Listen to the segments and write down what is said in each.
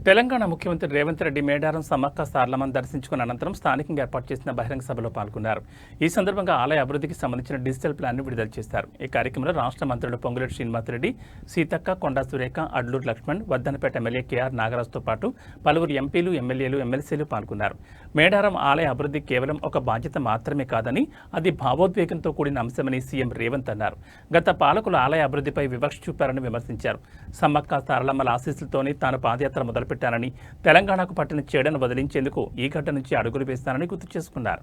తెలంగాణ ముఖ్యమంత్రి రేవంత్ రెడ్డి మేడారం సమ్మక్క సారలమ్మను దర్శించుకున్న అనంతరం స్థానికంగా ఏర్పాటు చేసిన బహిరంగ సభలో పాల్గొన్నారు. ఈ సందర్భంగా ఆలయ అభివృద్ధికి సంబంధించిన డిజిటల్ ప్లాన్ను విడుదల చేశారు. ఈ కార్యక్రమంలో రాష్ట్ర మంత్రులు పొంగులేటి శ్రీనివాసరెడ్డి, సీతక్క, కొండా సురేఖ, అడ్లూరు లక్ష్మణ్, వర్ధనపేట ఎమ్మెల్యే కేఆర్ నాగరాజుతో పాటు పలువురు ఎంపీలు, ఎమ్మెల్యేలు, ఎమ్మెల్సీలు పాల్గొన్నారు. మేడారం ఆలయ అభివృద్ధి కేవలం ఒక బాధ్యత మాత్రమే కాదని అది భావోద్వేగంతో కూడిన అంశమని సీఎం రేవంత్ అన్నారు. గత పాలకులు ఆలయ అభివృద్ధిపై వివక్ష చూపారని విమర్శించారు. సమ్మక్క సారలమ్మల ఆశీస్సులతోనే తాను పాదయాత్ర మొదలుపెట్టానని, తెలంగాణకు పట్టిన చెడును వదిలించేందుకు ఈ గడ్డ నుంచి అడుగులు వేస్తానని గుర్తు చేసుకున్నారు.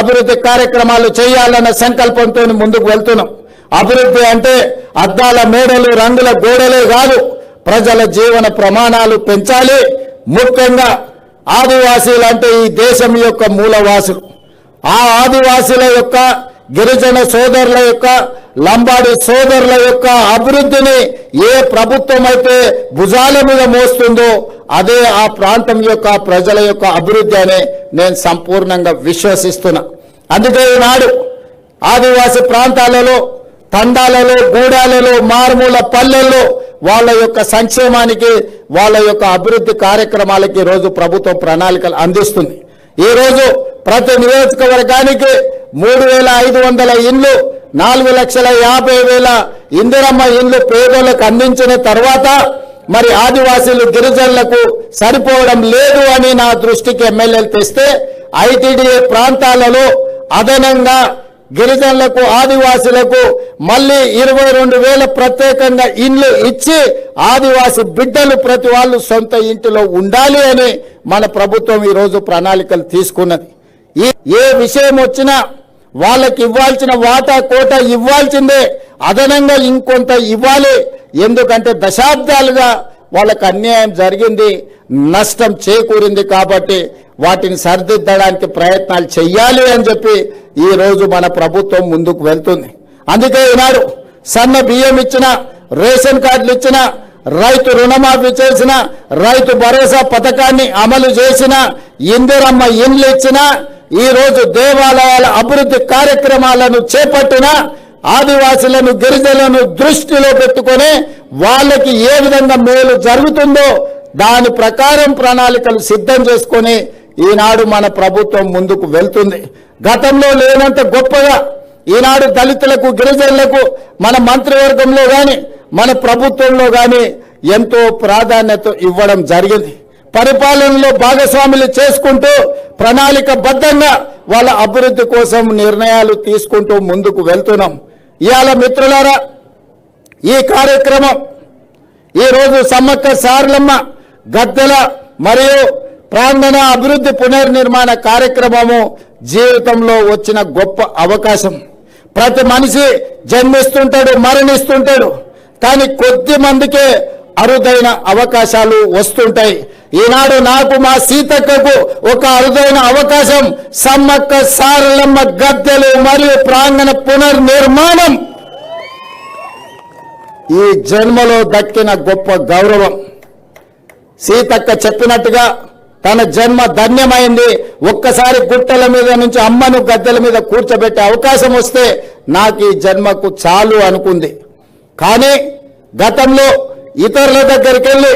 అభివృద్ధి కార్యక్రమాలు చేయాలన్న సంకల్పంతో ముందుకు వెళ్తున్నాం. అభివృద్ధి అంటే అద్దాల మేడలు, రంగుల గోడలే కాదు, ప్రజల జీవన ప్రమాణాలు పెంచాలి. ముఖ్యంగా ఆదివాసీలు అంటే ఈ దేశం యొక్క మూలవాసులు. ఆ ఆదివాసీల యొక్క, గిరిజన సోదరుల యొక్క, లంబాడి సోదరుల యొక్క అభివృద్ధిని ఏ ప్రభుత్వం అయితే భుజాల మీద మోస్తుందో అదే ఆ ప్రాంతం యొక్క ప్రజల యొక్క అభివృద్ధి అని నేను సంపూర్ణంగా విశ్వసిస్తున్నా. అందుకే ఈనాడు ఆదివాసీ ప్రాంతాలలో, తండాలలో, గూడాలలో, మారుమూల పల్లెల్లో వాళ్ళ యొక్క సంక్షేమానికి, వాళ్ళ యొక్క అభివృద్ధి కార్యక్రమాలకి ఈరోజు ప్రభుత్వం ప్రణాళికలు అందిస్తుంది. ఈరోజు ప్రతి నియోజకవర్గానికి 3,500 ఇండ్లు, 4,50,000 ఇందిరమ్మ ఇండ్లు పేదలకు అందించిన తర్వాత మరి ఆదివాసీలు, గిరిజనులకు సరిపోవడం లేదు అని నా దృష్టికి ఎమ్మెల్యేలు తెస్తే ఐటీడీఏ ప్రాంతాలలో అదనంగా గిరిజనులకు, ఆదివాసులకు మళ్ళీ 22,000 ప్రత్యేకంగా ఇండ్లు ఇచ్చి ఆదివాసి బిడ్డలు ప్రతి వాళ్ళు సొంత ఇంటిలో ఉండాలి అని మన ప్రభుత్వం ఈరోజు ప్రణాళికలు తీసుకున్నది. ఏ విషయం వచ్చినా వాళ్ళకి ఇవ్వాల్సిన వాటా కోట ఇవ్వాల్సిందే, అదనంగా ఇంకొంత ఇవ్వాలి. ఎందుకంటే దశాబ్దాలుగా వాళ్ళకు అన్యాయం జరిగింది, నష్టం చేకూరింది. కాబట్టి వాటిని సరిదిద్దడానికి ప్రయత్నాలు చెయ్యాలి అని చెప్పి ఈరోజు మన ప్రభుత్వం ముందుకు వెళ్తుంది. అందుకే ఈనాడు సన్న బియ్యం ఇచ్చిన, రేషన్ కార్డులు ఇచ్చిన, రైతు రుణమాఫీ చేసిన, రైతు భరోసా పథకాన్ని అమలు చేసిన, ఇందిరమ్మ ఇండ్లు ఇచ్చిన, ఈరోజు దేవాలయాల అభివృద్ధి కార్యక్రమాలను చేపట్టిన, ఆదివాసులను, గిరిజనులను దృష్టిలో పెట్టుకొని వాళ్ళకి ఏ విధంగా మేలు జరుగుతుందో దాని ప్రకారం ప్రణాళికలు సిద్ధం చేసుకొని ఈనాడు మన ప్రభుత్వం ముందుకు వెళ్తుంది. గతంలో లేనంత గొప్పగా ఈనాడు దళితులకు, గిరిజనులకు మన మంత్రివర్గంలో కానీ, మన ప్రభుత్వంలో కానీ ఎంతో ప్రాధాన్యత ఇవ్వడం జరిగింది. పరిపాలనలో భాగస్వాములు చేసుకుంటూ ప్రణాళికబద్ధంగా వాళ్ళ అభివృద్ధి కోసం నిర్ణయాలు తీసుకుంటూ ముందుకు వెళ్తున్నాం. ఇవాళ మిత్రులారా, ఈ కార్యక్రమం ఈరోజు సమ్మక్క సారలమ్మ గద్దెల మరియు ప్రాంగణ అభివృద్ధి పునర్నిర్మాణ కార్యక్రమము జీవితంలో వచ్చిన గొప్ప అవకాశం. ప్రతి మనిషి జన్మిస్తుంటాడు, మరణిస్తుంటాడు, కానీ కొద్ది మందికే అరుదైన అవకాశాలు వస్తుంటాయి. ఈనాడు నాకు, మా సీతక్కకు ఒక అరుదైన అవకాశం సమ్మక్క సారలమ్మ గద్దెలు మరియు ప్రాంగణ పునర్నిర్మాణం. ఈ జన్మలో దక్కిన గొప్ప గౌరవం. సీతక్క చెప్పినట్టుగా తన జన్మ ధన్యమైంది. ఒక్కసారి గుట్టల మీద నుంచి అమ్మను గద్దెల మీద కూర్చోబెట్టే అవకాశం వస్తే నాకు ఈ జన్మకు చాలు అనుకుంది. కానీ గతంలో ఇతరుల దగ్గరికి వెళ్ళి